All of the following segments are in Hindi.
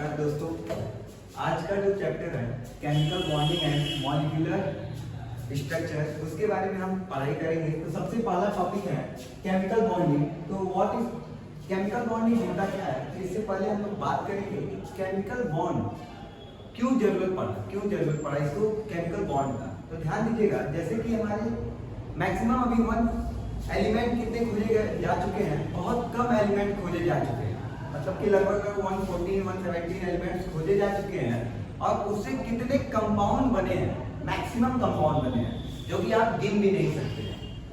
नमस्कार दोस्तों। आज का जो चैप्टर है chemical bonding and molecular structure, उसके बारे में हम पढ़ाई करेंगे। तो सबसे पहला टॉपिक है केमिकल बॉन्डिंग। तो व्हाट इज केमिकल बॉन्डिंग, होता क्या है? तो इससे पहले हम लोग बात करेंगे केमिकल बॉन्ड क्यों जरूरत पड़ा इसको केमिकल बॉन्ड का। तो ध्यान दीजिएगा, जैसे कि हमारे मैक्सिमम अभी 1 एलिमेंट कितने खोजे जा चुके हैं, बहुत कम एलिमेंट खोजे जा चुके हैं। मतलब कि लगभग 114-117 एलिमेंट्स खोजे जा चुके हैं और उससे कितने कंपाउंड बने हैं, मैक्सिमम कंपाउंड बने हैं जो कि आप गिन भी नहीं सकते।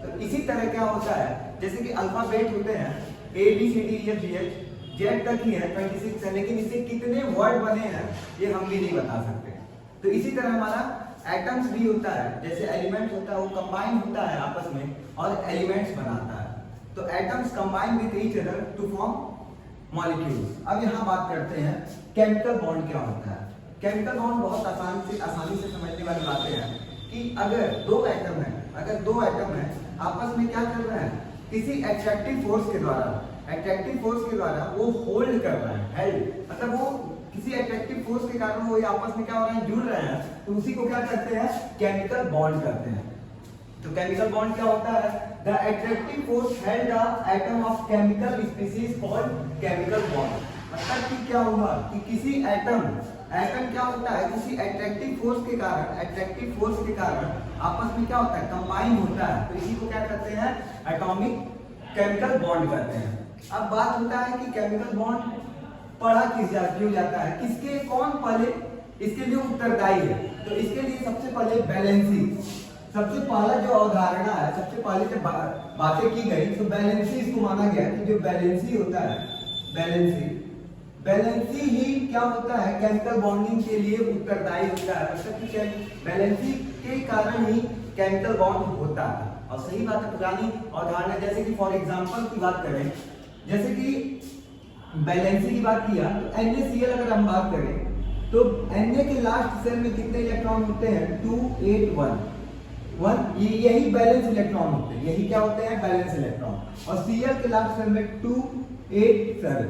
तो इसी तरह क्या होता है, जैसे कि अल्फाबेट होते हैं ABCDEFGH जेड तक ही है, 26 है, लेकिन इससे कितने वर्ड बने हैं ये हम भी नहीं बता सकते। तो इसी तरह हमारा एटम्स भी होता है, जैसे एलिमेंट्स होता है वो कंबाइन होता है आपस में और एलिमेंट्स बनाता है। तो atoms combine with each other to form molecules. अब यहाँ बात करते हैं केमिकल बॉन्ड क्या होता है। केमिकल बॉन्ड बहुत आसानी से समझने वाली बातें हैं कि अगर दो एटम है आपस में क्या कर रहे हैं, किसी एट्रैक्टिव फोर्स के द्वारा वो होल्ड कर रहे हैं, हेल्ड मतलब वो किसी एट्रैक्टिव फोर्स के कारण वो आपस में क्या हो रहे हैं, जुड़ रहे हैं। तो उसी को क्या करते हैं, केमिकल बॉन्ड करते हैं। तो केमिकल बॉन्ड क्या होता है, the attractive force held the atom of chemical species called chemical bond. मतलब कि क्या हुआ कि किसी एटम क्या होता है, किसी एट्रैक्टिव फोर्स के कारण आपस में क्या होता है, कंबाइन होता है। तो इसी को क्या करते हैं, एटॉमिक केमिकल बॉन्ड करते हैं। अब बात होता है कि केमिकल बॉन्ड पढ़ा क्यों जाता है, किसके कौन पहले इसके लिए उत्तरदायी है। तो इसके लिए सबसे पहले बैलेंसी, सबसे पहला जो अवधारणा है, सबसे पहले जब बातें की गई तो बैलेंसी इसको माना गया कि जो बैलेंसी होता है, बैलेंसी ही क्या होता है, केमिकल बॉन्डिंग के लिए उत्तरदायी होता है। मतलब कि बैलेंसी के कारण ही केमिकल बॉन्ड होता है। और सही बात है, पुरानी अवधारणा, जैसे कि फॉर एग्जांपल की बात करें, जैसे कि बैलेंसी की बात किया तो NaCl अगर हम बात करें तो Na के लास्ट सेल में कितने इलेक्ट्रॉन होते हैं, 281 यही बैलेंस इलेक्ट्रॉन होते हैं, यही क्या होते हैं, बैलेंस इलेक्ट्रॉन। और Cl के लास्ट सेल में 287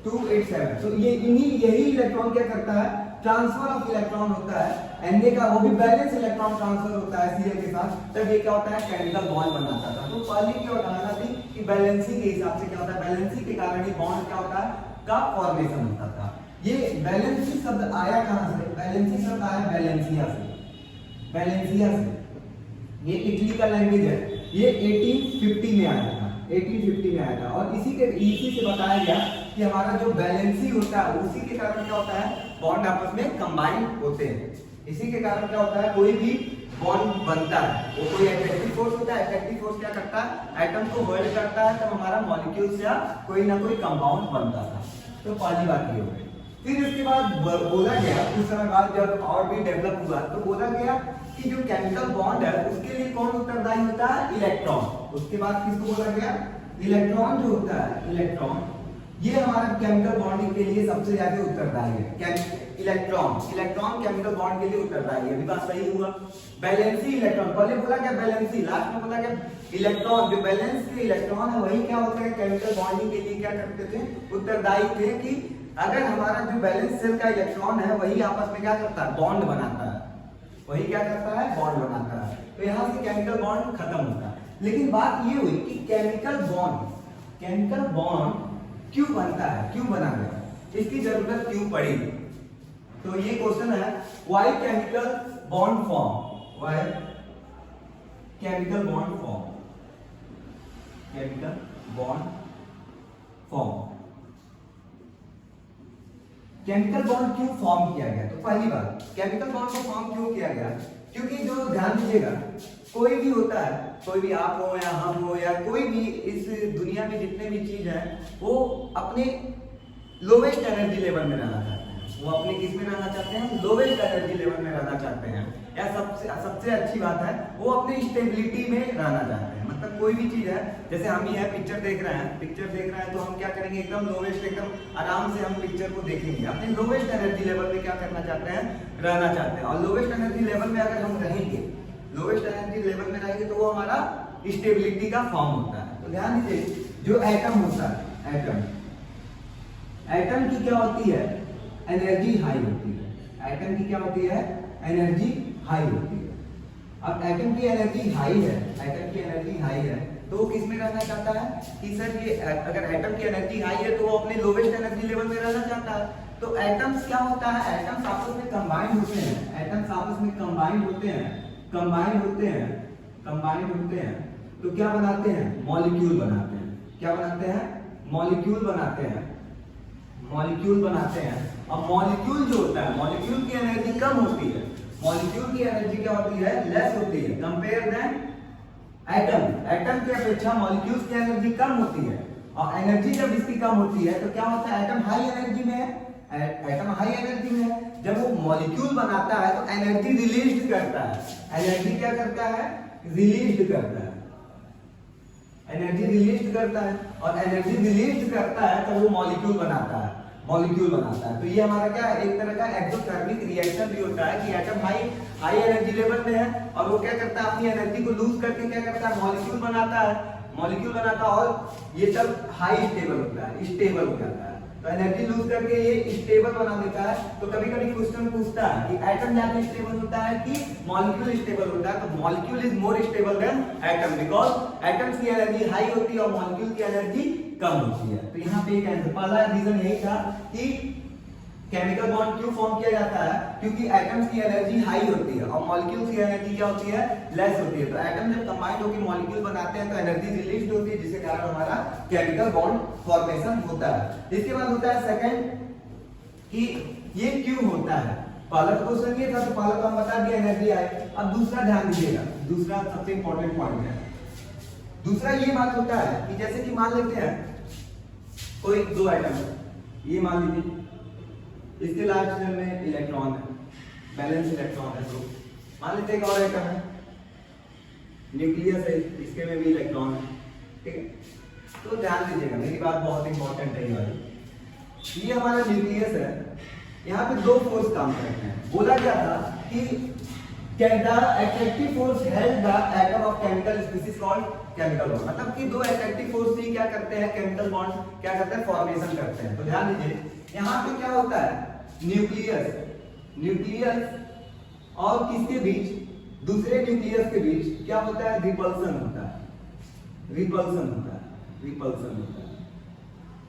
तो ये यही इलेक्ट्रॉन क्या करता है, ट्रांसफर ऑफ इलेक्ट्रॉन होता है Na का, वो भी बैलेंस इलेक्ट्रॉन ट्रांसफर होता है Cl के साथ, तब ये क्या होता है, केमिकल बॉन्ड बनाता था। तो पहले की अवधारणा थी कि बैलेंसी के हिसाब से क्या होता है, बैलेंसी के कारण ही बॉन्ड क्या होता है, का फॉर्मेशन होता था। ये बैलेंसी शब्द आया कहां से, बैलेंसी शब्द आया बैलेंसिया से। ये इटली का लैंग्वेज है, ये 1850 में आया था। और इसी से बताया गया कि हमारा जो बैलेंसी होता है उसी के कारण क्या होता है, बॉन्ड आपस में कंबाइन होते हैं। इसी के कारण क्या होता है, कोई भी बॉन्ड बनता है, वो कोई एट्रैक्टिव फोर्स होता है, एट्रैक्टिव फोर्स क्या करता है, एटम को होल्ड करता है, तब हमारा मॉलिक्यूल्स या कोई ना कोई कंपाउंड बनता था। तो पहली बात ये हो गई। फिर इसके बाद बोला गया, कुछ समय बाद जब और भी डेवलप हुआ तो बोला गया कि जो केमिकल बॉन्ड है उसके लिए कौन उत्तरदायी होता है, इलेक्ट्रॉन। उसके बाद किसको बोला गया, इलेक्ट्रॉन जो होता है, इलेक्ट्रॉन ये हमारा केमिकल बॉन्डिंग के लिए सबसे ज्यादा उत्तरदायी है। इलेक्ट्रॉन केमिकल बॉन्ड के लिए उत्तरदायी है। अभी बात सही हुआ। बैलेंसी इलेक्ट्रॉन, पहले बोला गया बैलेंसी, लास्ट में बोला गया इलेक्ट्रॉन। जो बैलेंस के इलेक्ट्रॉन है वही क्या होता है, केमिकल बॉन्डिंग के लिए क्या करते थे, उत्तरदायी थे। कि अगर हमारा जो बैलेंस सेल का इलेक्ट्रॉन है वही आपस में क्या करता है, बॉन्ड बनाता है, वही क्या करता है, बॉन्ड बनाता है। तो यहाँ से केमिकल बॉन्ड खत्म होता है। लेकिन बात ये हुई कि केमिकल बॉन्ड क्यों बनता है, क्यों बना गया, इसकी जरूरत क्यों पड़ी। तो ये क्वेश्चन है, why chemical bond form, chemical bond क्यों फॉर्म किया गया। तो पहली बात, केमिकल बॉन्ड को फॉर्म क्यों किया गया, क्योंकि जो ध्यान दीजिएगा, कोई भी होता है, कोई भी आप हो या हम हो या कोई भी इस दुनिया में जितने भी चीज है वो अपने लोवेस्ट एनर्जी लेवल में रहना चाहते हैं। वो अपने किस में रहना चाहते हैं, लोवेस्ट एनर्जी लेवल में रहना चाहते हैं। या सबसे अच्छी बात है, वो अपनी स्टेबिलिटी में रहना चाहते हैं। मतलब कोई भी चीज है, जैसे हम ही है, पिक्चर देख रहे हैं तो हम क्या करेंगे, एकदम लोवेस्ट, एकदम आराम से हम पिक्चर को देखेंगे। अपने लोवेस्ट एनर्जी लेवल में क्या करना चाहते हैं, रहना चाहते हैं। और लोवेस्ट एनर्जी लेवल में अगर हम रहेंगे, तो वो हमारा स्टेबिलिटी का फॉर्म होता है। तो ध्यान दीजिए, जो एटम होता है, एटम की क्या होती है, एनर्जी हाई होती है। एटम की क्या होती है? एनर्जी हाई होती है। अब एटम की एनर्जी हाई है, एटम की एनर्जी हाई है तो वो किस में रहना चाहता है कि सर ये अगर एटम की एनर्जी हाई है तो वो अपने लोवेस्ट एनर्जी लेवल में रहना चाहता है। तो एटम्स क्या होता है, एटम्स आपस में कंबाइंड होते हैं, एटम्स आपस में कंबाइंड होते हैं, कंबाइंड होते हैं, कंबाइंड होते हैं तो क्या बनाते हैं? मॉलिक्यूल बनाते हैं। क्या बनाते हैं? मॉलिक्यूल बनाते हैं, मॉलिक्यूल बनाते हैं। अब मॉलिक्यूल जो होता है, मॉलिक्यूल की एनर्जी कम होती है, मॉलिक्यूल की एनर्जी क्या होती है? लेस होती है कंपेयर देन एटम। एटम की अपेक्षा मॉलिक्यूल्स की एनर्जी कम होती है और एनर्जी जब इसकी कम होती है तो क्या होता है? एटम हाई एनर्जी में है, एटम हाई एनर्जी में है। जब वो मॉलिक्यूल बनाता है तो एनर्जी रिलीज करता है। एनर्जी क्या करता है? रिलीज करता है, एनर्जी रिलीज करता है और एनर्जी रिलीज करता है तो वो मॉलिक्यूल बनाता है, मॉलिक्यूल बनाता है। तो ये हमारा क्या है? एक तरह का एक्सोथर्मिक रिएक्शन भी होता है कि एटम हाई एनर्जी लेवल में है और वो क्या करता है? अपनी एनर्जी को लूज करके क्या करता है? मॉलिक्यूल बनाता है, मॉलिक्यूल बनाता है और ये सब हाई स्टेबल होता है, स्टेबल हो जाता है। तो एनर्जी लूज करके ये स्टेबल बना देता है। तो कभी कभी क्वेश्चन पूछता है कि एटम ज्यादा स्टेबल होता है कि मॉलिक्यूल स्टेबल होता है? तो molecule is more stable then atom because atoms की एनर्जी हाई होती है और मॉलिक्यूल की एनर्जी कम होती है। तो यहाँ पे एक आंसर, पहला रीजन यही था कि केमिकल बॉन्ड क्यों फॉर्म किया जाता है? क्योंकि एटम्स की एनर्जी हाई होती है और मॉलिक्यूल्स की एनर्जी क्या होती है? लेस होती है। तो एटम जब कंबाइंड होकर मॉलिक्यूल बनाते हैं तो एनर्जी रिलीज होती है जिसके कारण हमारा केमिकल बॉन्ड फॉर्मेशन होता है। इसके बाद होता है सेकंड कि ये क्यों होता है। पहला क्वेश्चन ये था तो पहला तो हम बता दिया एनर्जी आई। अब दूसरा ध्यान दीजिएगा, दूसरा सबसे इंपॉर्टेंट पॉइंट है। दूसरा ये बात होता है कि जैसे कि मान लेते हैं कोई दो एटम है, ये मान लीजिए इसके लास्ट शेल में इलेक्ट्रॉन है, बैलेंस इलेक्ट्रॉन है। तो मान लेते हैं एक और एटम है, न्यूक्लियस है, इसके में भी इलेक्ट्रॉन है, ठीक है। तो ध्यान दीजिएगा, मेरी बात बहुत इंपॉर्टेंट है ये वाली। ये हमारा न्यूक्लियस है, यहाँ पे दो फोर्स काम करते हैं। बोला क्या था कि the attractive force held the atom of chemical species called chemical bond। मतलब कि दो attractive force ही क्या करते हैं? chemical bond क्या करते हैं? फॉर्मेशन करते हैं। तो ध्यान दीजिए, यहाँ पे क्या होता है? न्यूक्लियस, न्यूक्लियस और किसके बीच? दूसरे न्यूक्लियस के बीच क्या होता है? रिपल्सन होता है, रिपल्सन होता है, रिपल्सन होता है।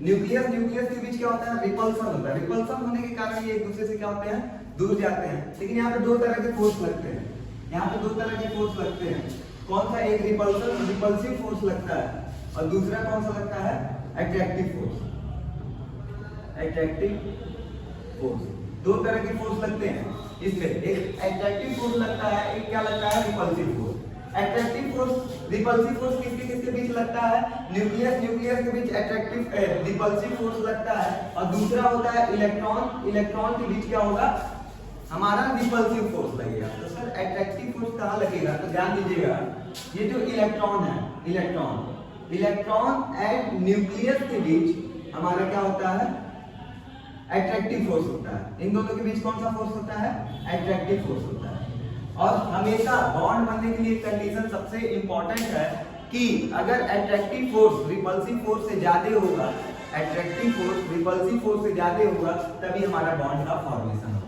न्यूक्लियस के बीच क्या होता है? रिपल्सन होता है। रिपल्सन होने के कारण ये एक दूसरे से क्या होते हैं? दूर जाते हैं। लेकिन यहाँ पे दो तरह के फोर्स लगते हैं, यहाँ पे दो तरह के फोर्स लगते हैं। कौन सा? एक रिपल्सन, रिपल्सिव फोर्स लगता है और दूसरा कौन सा लगता है? Attractive force, attractive force. दो तरह के फोर्स लगते हैं इसमें, एक अट्रैक्टिव फोर्स लगता है, एक क्या लगता है? Repulsive force. Attractive force, repulsive force किसके बीच लगता है? न्यूक्लियस के बीच अट्रैक्टिव रिपल्सिव फोर्स लगता है और दूसरा होता है इलेक्ट्रॉन के बीच क्या होगा? हमारा रिपल्सिव फोर्स लगेगा। तो सर अट्रैक्टिव फोर्स कहाँ लगेगा? तो ध्यान दीजिएगा, ये जो इलेक्ट्रॉन है, इलेक्ट्रॉन एंड न्यूक्लियस के बीच हमारा क्या होता है? अट्रैक्टिव फोर्स होता है। इन दोनों के बीच कौन सा फोर्स होता है? अट्रैक्टिव फोर्स होता है। और हमेशा बॉन्ड बनने के लिए कंडीशन सबसे इंपॉर्टेंट है कि अगर अट्रैक्टिव फोर्स रिपल्सिव फोर्स से ज्यादा होगा, अट्रैक्टिव फोर्स रिपल्सिव फोर्स से ज्यादा होगा तभी हमारा बॉन्ड का फॉर्मेशन होगा।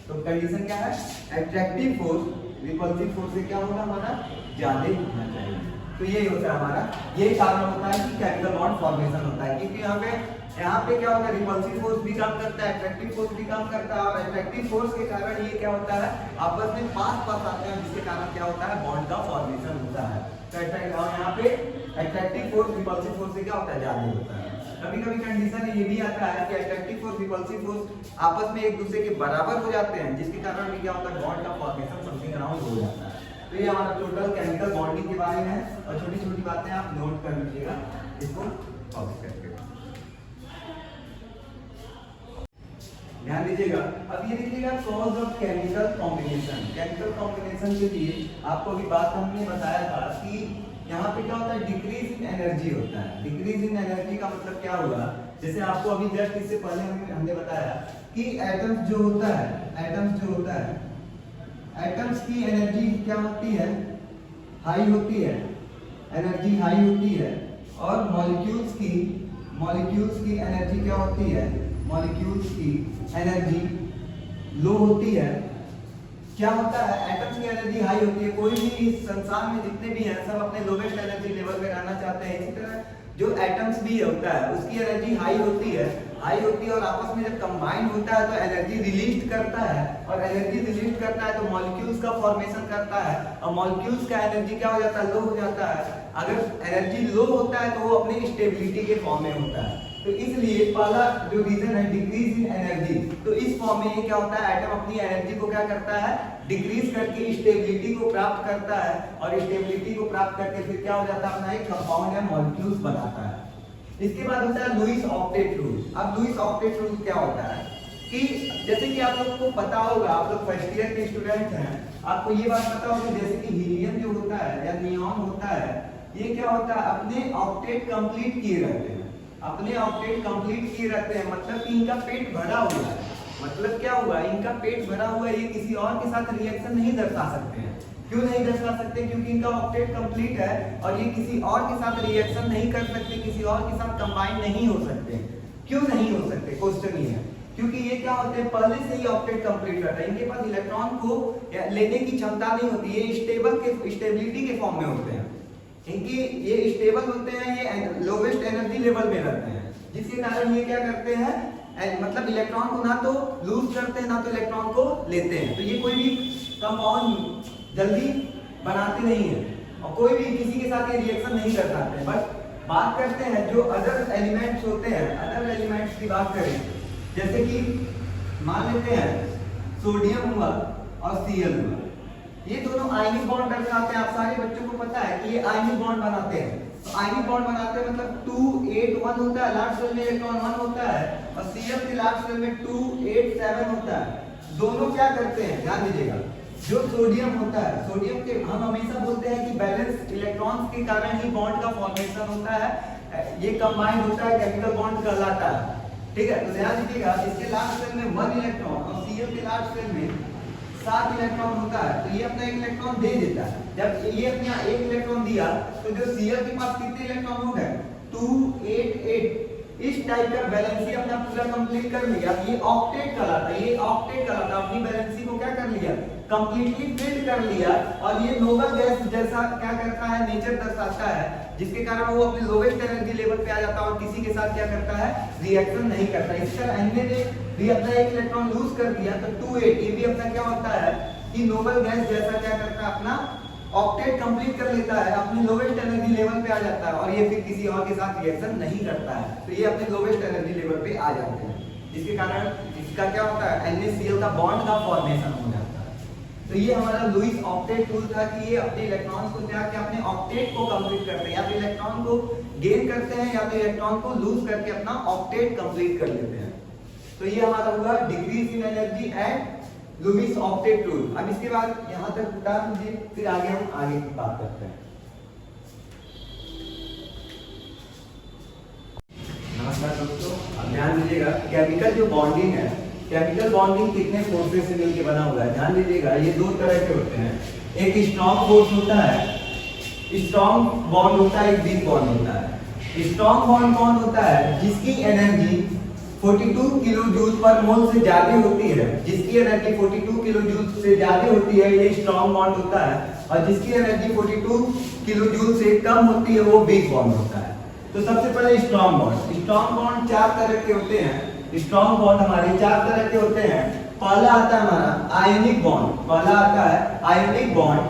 तो कंडीशन क्या है? अट्रैक्टिव फोर्स रिपल्सिव फोर्स से क्या होगा? हमारा ज्यादा होना चाहिए। तो यही होता है हमारा, यही कारण होता है कि केमिकल बॉन्ड फॉर्मेशन होता है। क्योंकि यहाँ पे क्या होता है? रिपल्सिव फोर्स भी काम करता है, अट्रैक्टिव फोर्स भी काम करता है और अट्रैक्टिव फोर्स के कारण ये क्या होता है? आपस में पास आते हैं जिसके कारण क्या होता है? बॉन्ड का फॉर्मेशन होता है। तो यहाँ पे अट्रैक्टिव फोर्स रिपल्सिव फोर्स से क्या होता है? ज्यादा होता है। कभी कभी कंडीशन ये भी आता है कि अट्रैक्टिव फोर्स रिपल्सिव फोर्स आपस में एक दूसरे के बराबर हो जाते हैं जिसके कारण भी क्या होता है? बॉन्ड का फॉर्मेशन समथिंग अराउंड हो जाता है। तो ये हमारा टोटल केमिकल बॉन्डिंग के बारे में है और छोटी छोटी बातें आप नोट कर लीजिएगा इसको कॉपी करके। ध्यान दीजिएगा, अब ये देखिएगा cause of chemical combination. Chemical combination के लिए आपको अभी बात हमने बताया था कि यहाँ पे क्या होता है? डिक्रीज इन एनर्जी होता है। डिक्रीज इन एनर्जी का मतलब क्या हुआ? जैसे आपको अभी जस्ट इससे पहले हमने बताया कि एटम्स जो होता है, एटम्स की एनर्जी क्या होती है? हाई होती है, एनर्जी हाई होती है और मॉलिक्यूल्स की एनर्जी क्या होती है? मॉलिक्यूल्स की एनर्जी लो होती है, क्या होता है, एटम्स की एनर्जी हाई होती है। कोई भी इस संसार में जितने भी हैं सब अपने लोवेस्ट एनर्जी लेवल पे रहना चाहते हैं। इसी तरह जो एटम्स भी होता है उसकी एनर्जी हाई होती है और आपस में जब कंबाइन होता है तो एनर्जी रिलीज करता है, और एनर्जी रिलीज करता है तो मॉलिक्यूल्स का फॉर्मेशन करता है, और मॉलिक्यूल्स का एनर्जी क्या हो जाता है, लो हो जाता है। अगर एनर्जी लो होता है तो वो अपनी स्टेबिलिटी के फॉर्म में होता है। तो इसलिए पहला जो रीजन है डिक्रीज इन एनर्जी, तो इस फॉर्म में ये क्या होता है, एटम अपनी एनर्जी को क्या करता है, डिक्रीज करके स्टेबिलिटी को प्राप्त करता है, और स्टेबिलिटी को प्राप्त करके फिर क्या हो जाता है, अपना एक कंपाउंड या मॉलिक्यूल्स बनाता है। इसके बाद होता है लुईस ऑक्टेट रूल। अब लुईस ऑक्टेट रूल क्या होता है कि जैसे कि आप लोग को पता होगा, आप लोग फर्स्ट ईयर के स्टूडेंट हैं, आपको ये बात पता होगा जैसे कि हीलियम जो होता है या नियॉन होता है, ये क्या होता है, अपने ऑक्टेट कंप्लीट किए रहते हैं, अपने ऑक्टेट कंप्लीट किए रहते हैं, मतलब कि इनका पेट भरा हुआ है। मतलब क्या हुआ, इनका पेट भरा हुआ है, ये किसी और के साथ रिएक्शन नहीं दर्शा सकते हैं। क्यों नहीं दर्शा सकते, क्योंकि इनका ऑक्टेट कंप्लीट है और ये किसी और के साथ रिएक्शन नहीं कर सकते, किसी और के साथ कंबाइन नहीं हो सकते। क्यों नहीं हो सकते, क्वेश्चन ये है, क्योंकि ये क्या होते हैं, पहले से ही ऑक्टेट कंप्लीट रहता है, इनके पास इलेक्ट्रॉन को लेने की क्षमता नहीं होती, ये स्टेबिलिटी के फॉर्म में होते हैं, इनकी ये स्टेबल होते हैं, ये लोवेस्ट एनर्जी लेवल में रहते हैं, जिसके कारण ये क्या करते हैं, मतलब इलेक्ट्रॉन को ना तो लूज करते हैं ना तो इलेक्ट्रॉन को लेते हैं। तो ये कोई भी कंपाउंड जल्दी बनाते नहीं है और कोई भी किसी के साथ ये रिएक्शन नहीं कर पाते। बट बात करते हैं जो अदर एलिमेंट्स होते हैं, अदर एलिमेंट्स की बात करें, जैसे कि मान लेते हैं सोडियम हुआ और Cl हुआ, ये दोनों आयनिक बॉन्ड दर्शाते हैं। आप सारे बच्चों को पता है कि ये आयनिक बॉन्ड बनाते हैं। तो आयनिक बॉन्ड बनाते हैं मतलब 2 8 1 होता है, लास्ट सेल में इलेक्ट्रॉन 1 होता है, और Cl के लास्ट सेल में 2 8 7 होता है। दोनों क्या करते हैं, ध्यान दीजिएगा, जो सोडियम होता है, सोडियम के हम हमेशा बोलते हैं कि बैलेंस इलेक्ट्रॉन्स के कारण ही बॉन्ड का फॉर्मेशन होता है, ये कंबाइन होता है, केमिकल बॉन्ड कहलाता है। ठीक है, तो ध्यान दीजिएगा, इसके लास्ट सेल में 1 इलेक्ट्रॉन और Cl के लास्ट सेल में 7 इलेक्ट्रॉन होता है, तो ये अपना एक इलेक्ट्रॉन दे देता है। जब ये अपना एक इलेक्ट्रॉन दिया तो जो Cl के पास कितने इलेक्ट्रॉन हो गए, 2 8 8, इस टाइप का बैलेंसी अपना पूरा कंप्लीट कर लिया। ये ऑक्टेट कहलाता है, ये ऑक्टेट कहलाता है, अपनी बैलेंसी को क्या कर लिया, कंप्लीटली फिल्ड कर लिया। और ये नोबल गैस जैसा क्या करता है, नेचर दर्शाता है, जिसके कारण वो अपने लोवेस्ट एनर्जी लेवल पे आ जाता है और किसी के साथ क्या करता है, रिएक्शन नहीं करता। इसी तरह अन्य ने भी अपना एक इलेक्ट्रॉन लूज कर दिया तो 2 8, ये भी अपना क्या होता है कि नोबल गैस जैसा क्या करता है, अपना ऑक्टेट कंप्लीट कर लेता है, अपने लोवेस्ट एनर्जी लेवल पे आ जाता है, और ये फिर किसी और के साथ रिएक्शन नहीं करता है, तो ये अपने लोवेस्ट एनर्जी लेवल पे आ जाते हैं, जिसके कारण इसका क्या होता है, NaCl का बॉन्ड का फॉर्मेशन हो जाता है। तो ये हमारा लुईस ऑक्टेट रूल था कि ये अपने इलेक्ट्रॉन को जाके अपने ऑक्टेट को कंप्लीट करते हैं, या तो इलेक्ट्रॉन को गेन करते हैं या तो इलेक्ट्रॉन को लूज करके अपना ऑक्टेट कंप्लीट कर लेते हैं। तो ये हमारा हुआ decrease in energy and Lewis octet rule. अब इसके बाद यहां तक उतार दीजिए, फिर आगे हम आगे की बात करते हैं। नमस्कार दोस्तों, अब ध्यान दीजिएगा, केमिकल जो बॉन्डिंग है, केमिकल बॉन्डिंग कितने फोर्सेस से मिलकर बना हुआ है, ध्यान दीजिएगा। ये 2 तरह के होते हैं, एक स्ट्रॉन्ग फोर्स होता है, स्ट्रॉन्ग बॉन्ड होता है, एक वीक बॉन्ड होता है। स्ट्रॉन्ग बॉन्ड कौन होता है, जिसकी एनर्जी 42 किलो जूल पर मोल से ज्यादा होती है, जिसकी एनर्जी 42 किलो जूल से ज्यादा होती है, ये स्ट्रॉन्ग बॉन्ड होता है, और जिसकी एनर्जी 42 किलो जूल से कम होती है वो वीक बॉन्ड होता है। तो सबसे पहले स्ट्रॉन्ग बॉन्ड। स्ट्रॉन्ग बॉन्ड 4 तरह के होते हैं। स्ट्रॉन्ग बॉन्ड हमारे 4 तरह के होते हैं। पहला आता है हमारा आयनिक बॉन्ड, पहला आता है आयनिक बॉन्ड,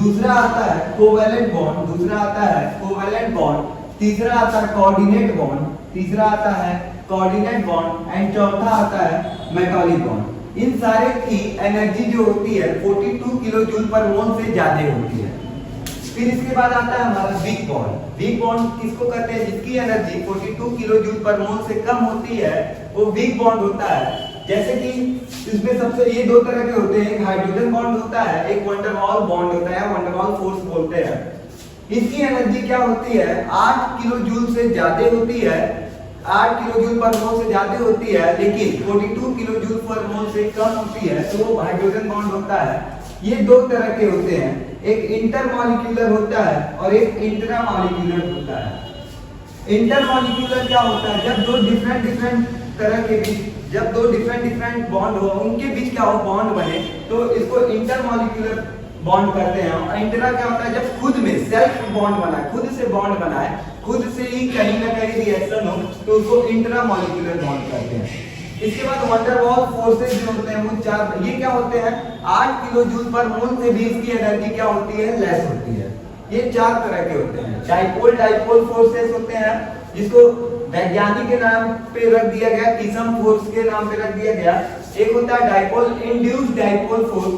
दूसरा आता है कोवैलेंट बॉन्ड, दूसरा आता है कोवैलेंट बॉन्ड, तीसरा आता है कोऑर्डिनेट बॉन्ड, तीसरा आता है कोऑर्डिनेट बॉन्ड, एंड चौथा आता है मेटॉलिक बॉन्ड। इन सारे की एनर्जी जो होती है 42 किलो जूल पर मोल से ज्यादा होती है। फिर इसके बाद आता है हमारा वीक बॉन्ड। वीक बॉन्ड किसको कहते हैं, जिसकी एनर्जी 42 किलो जूल पर मोल से कम होती है, वो वीक बॉन्ड होता है। जैसे कि इसमें सबसे ये 2 तरह के होते हैं, एक हाइड्रोजन बॉन्ड होता है, एक वंडरवॉल बॉन्ड होता है, वंडरवॉल फोर्स बोलते हैं। इसकी एनर्जी क्या होती है, 8 किलो जूल से ज्यादा होती है, 8 किलो जूल पर मोल से ज्यादा होती है, लेकिन 42 किलो जूल पर मोल से कम होती है, तो वो हाइड्रोजन बॉन्ड होता है। ये 2 तरह के होते हैं, एक इंटरमॉलिक्यूलर होता है और एक इंट्रामॉलिक्यूलर होता है। इंटरमॉलिक्यूलर क्या होता है, जब 2 डिफरेंट तरह के बीच जब दो डिफरेंट बॉन्ड हो उनके बीच क्या हो बॉन्ड बने तो इसको इंटरमॉलिक्यूलर बॉन्ड करते हैं। और इंट्रा क्या होता है जब खुद में सेल्फ बॉन्ड बना है, खुद से बॉन्ड बना है, खुद से ही कहीं ना कहीं रिएक्शन हो तो उसको इंट्रामॉलिक्यूलर बॉन्ड करते हैं। इसके बाद वंडर वॉल फोर्सेस जो होते हैं वो चार, ये क्या होते हैं 8 किलो जूल पर मोल से भी इसकी एनर्जी क्या होती है लेस होती है। ये 4 तरह के होते हैं। डाइपोल फोर्सेस होते हैं जिसको वैज्ञानिक के नाम पे रख दिया गया, किसम फोर्स के नाम पे रख दिया गया। एक होता है डाइपोल इंड्यूस्ड डाइपोल फोर्स,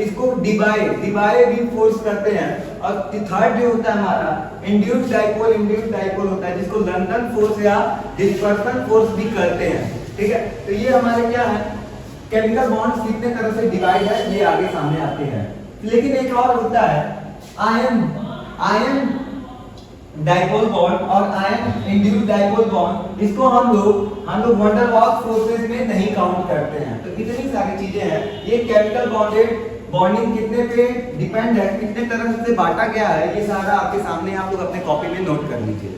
इसको डिबाई फोर्स करते हैं। और थर्ड जो होता है हमारा इंड्यूस्ड डाइपोल होता है जिसको लंदन फोर्स या डिस्पर्सन फोर्स भी करते हैं। ठीक है, तो ये हमारे क्या है केमिकल बॉन्ड्स कितने तरह से डिवाइड है ये आगे सामने आते हैं। लेकिन एक और होता है आयन डाइपोल बॉन्ड और आयन इंड्यूस्ड डाइपोल बॉन्ड, इसको हम लोग वंडर वॉल्स फोर्सेस में नहीं काउंट करते हैं। तो इतनी सारी चीजें हैं। ये केमिकल बॉन्डिंग कितने पे डिपेंड है, कितने तरह से बांटा गया है, ये सारा आपके सामने आप लोग अपने कॉपी में नोट कर लीजिए।